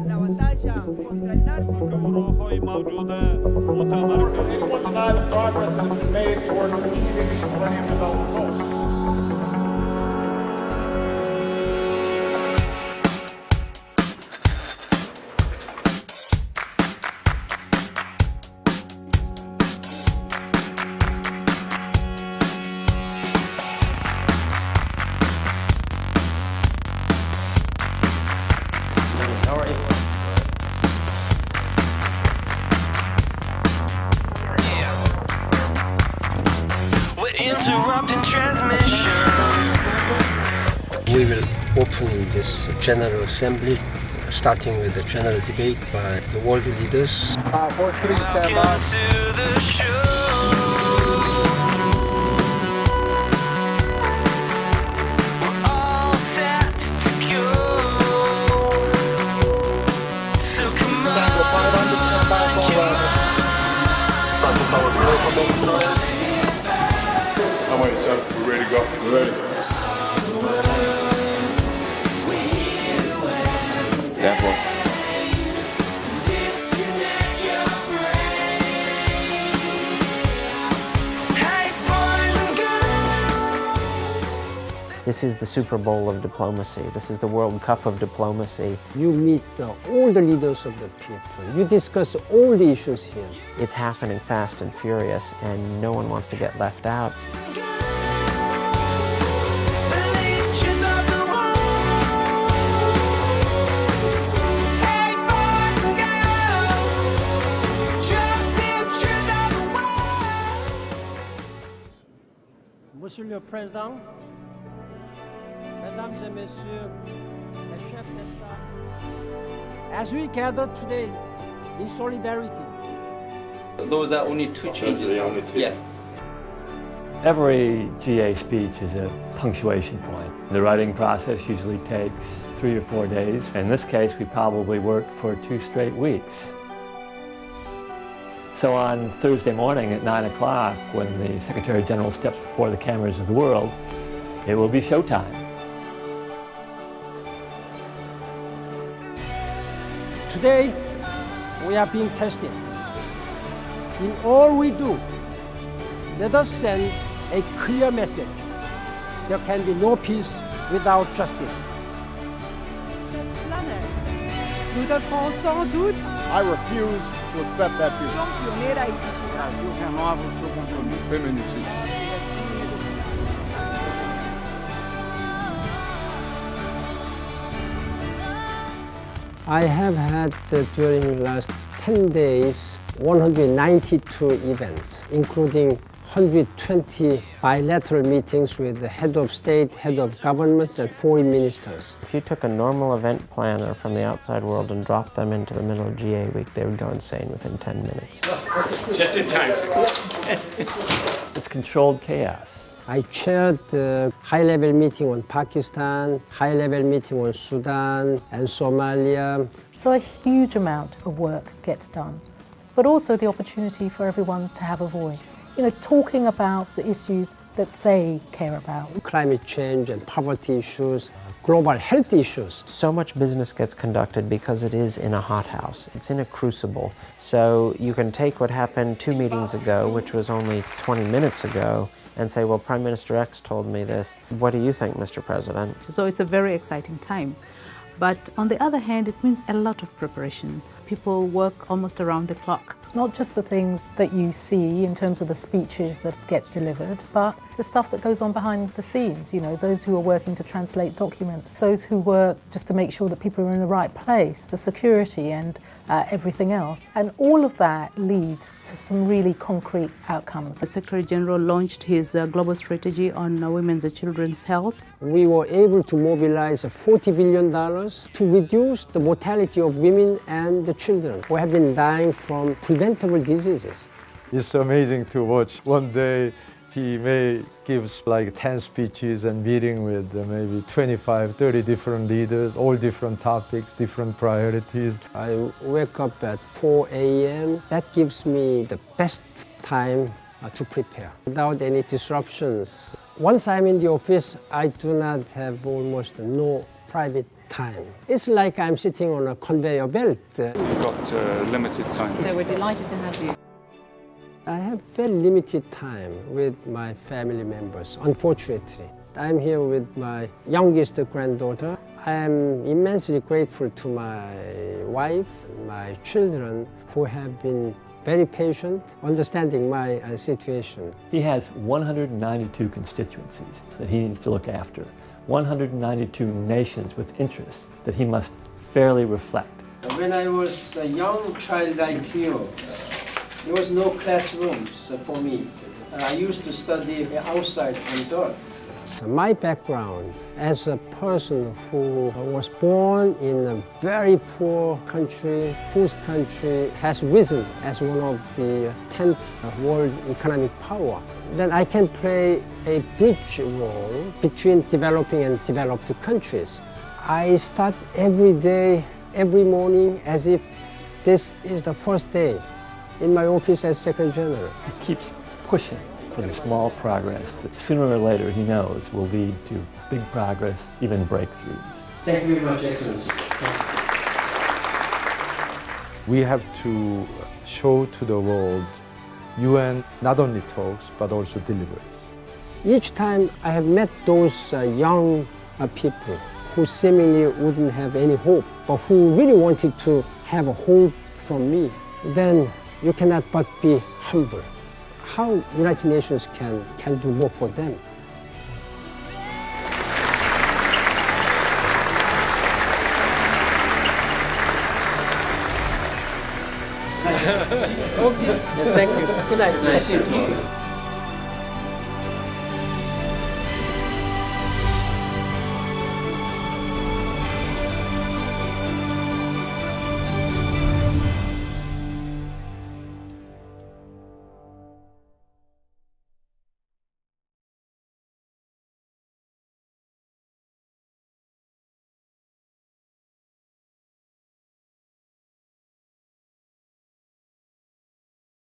La batalla contra el narco. Deny the progress that has been made toward achieving the Millennium Development Goals. How are you? We're interrupting transmission. We will open this General Assembly, starting with the general debate by the world leaders. Board, please stand by. To the show. We're all set to go. So come on. I'm waiting, sir. We're ready to go. We're ready. Definitely. Hey, boys and girls. This is the Super Bowl of diplomacy. This is the World Cup of diplomacy. You meet all the leaders of the people. You discuss all the issues here. It's happening fast and furious, and no one wants to get left out. Monsieur le Président, Mesdames et Messieurs, les chefs d'État, as we gather today in solidarity, Those are only two changes. Yeah. Every GA speech is a punctuation point. The writing process usually takes 3 or 4 days. In this case, we probably worked for 2 straight weeks. So on Thursday morning at 9 o'clock, when the Secretary General steps before the cameras of the world, it will be showtime. today we are being tested. In all we do, let us send a clear message. There can be no peace without justice. Cette planète nous devrons sans doute I refuse to accept that view. pionera y visionaria. Feminicide. I have had during the last 10 days 192 events, including 120 bilateral meetings with the head of state, head of governments, and foreign ministers. If you took a normal event planner from the outside world and dropped them into the middle of GA week, they would go insane within 10 minutes. Just in time. It's controlled chaos. I chaired the high-level meeting on Pakistan, high-level meeting on Sudan and Somalia. So a huge amount of work gets done, but also the opportunity for everyone to have a voice. You know, talking about the issues that they care about. Climate change and poverty issues, global health issues. So much business gets conducted because it is in a hothouse. It's in a crucible. So you can take what happened 2 meetings ago, which was only 20 minutes ago, and say, well, Prime Minister X told me this. What do you think, Mr. President? So it's a very exciting time. But on the other hand, it means a lot of preparation. People work almost around the clock. Not just the things that you see in terms of the speeches that get delivered, but the stuff that goes on behind the scenes. You know, those who are working to translate documents, those who work just to make sure that people are in the right place, the security and everything else. And all of that leads to some really concrete outcomes. The Secretary General launched his global strategy on women's and children's health. We were able to mobilize $40 billion to reduce the mortality of women and the children who have been dying from preventable diseases. It's amazing to watch. One day he may give like 10 speeches and meeting with maybe 25, 30 different leaders, all different topics, different priorities. I wake up at 4 a.m. That gives me the best time to prepare without any disruptions. Once I'm in the office, I do not have almost no private time. It's like I'm sitting on a conveyor belt. You've got limited time. So we're delighted to have you. I have very limited time with my family members, unfortunately. I'm here with my youngest granddaughter. I am immensely grateful to my wife, my children, who have been very patient, understanding my situation. He has 192 constituencies that he needs to look after, 192 nations with interests that he must fairly reflect. When I was a young child like you, there was no classrooms for me. I used to study outside on dirt. My background as a person who was born in a very poor country, whose country has risen as one of the 10th world economic power, then I can play a bridge role between developing and developed countries. I start every day, every morning, as if this is the first day in my office as Secretary General. He keeps pushing for the small progress that sooner or later he knows will lead to big progress, even breakthroughs. Thank you very much, Excellency. We have to show to the world UN not only talks but also delivers. Each time I have met those young people who seemingly wouldn't have any hope, but who really wanted to have a hope from me, then you cannot but be humble. How United Nations can do more for them. Okay, thank you. Good night. Nice to meet you.